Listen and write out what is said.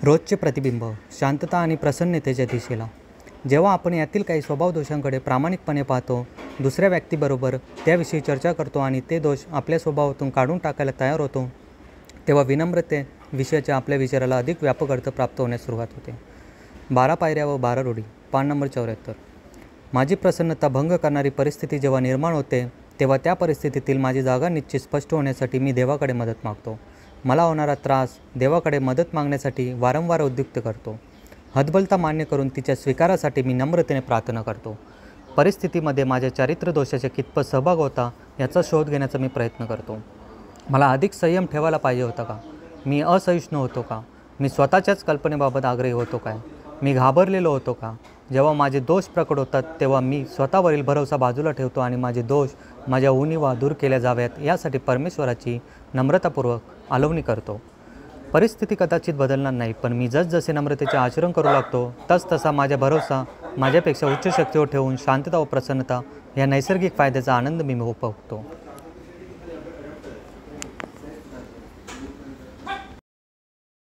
रोजचे प्रतिबिंब, शांतता आणि प्रसन्नतेच्या दिशेला. जेव्हा आपण यातील काही स्वभावदोषांकडे प्रामाणिकपणे पाहतो, दुसऱ्या व्यक्तीबरोबर त्याविषयी चर्चा करतो आणि ते दोष आपल्या स्वभावातून काढून टाकायला तयार होतो, तेव्हा विनम्रते विषयाच्या आपल्या विचाराला अधिक व्यापक अर्थ प्राप्त होण्यास सुरुवात होते. 12 पायऱ्या व 12 रूढी. पान नंबर 74. माझी प्रसन्नता भंग करणारी परिस्थिती जेव्हा निर्माण होते, तेव्हा त्या परिस्थितीतील माझी जागा निश्चित स्पष्ट होण्यासाठी मी देवाकडे मदत मागतो. मला होणारा त्रास देवाकडे मदत मागण्यासाठी वारंवार उद्युक्त करतो. हतबलता मान्य करून तिच्या स्वीकारासाठी मी नम्रतेने प्रार्थना करतो. परिस्थितीमध्ये माझ्या चारित्र्य दोषाचा कितपत सहभाग होता याचा शोध घेण्याचा मी प्रयत्न करतो. मला अधिक संयम ठेवायला पाहिजे होता का? मी असहिष्णू होतो का? मी स्वतःच्याच कल्पनेबाबत आग्रही होतो काय? मी घाबरलेलो होतो का? जेव्हा माझे दोष प्रकट होतात तेव्हा मी स्वतःवरील भरवसा बाजूला ठेवतो आणि माझे दोष, माझ्या उणीवा दूर केल्या जाव्यात यासाठी परमेश्वराची नम्रतापूर्वक आलवणी करतो. परिस्थिती कदाचित बदलणार नाही, पण मी जसजसे नम्रतेचे आचरण करू लागतो तसा माझा भरवसा माझ्यापेक्षा उच्च शक्तीवर ठेवून शांतता व प्रसन्नता या नैसर्गिक फायद्याचा आनंद मी उपभोगतो.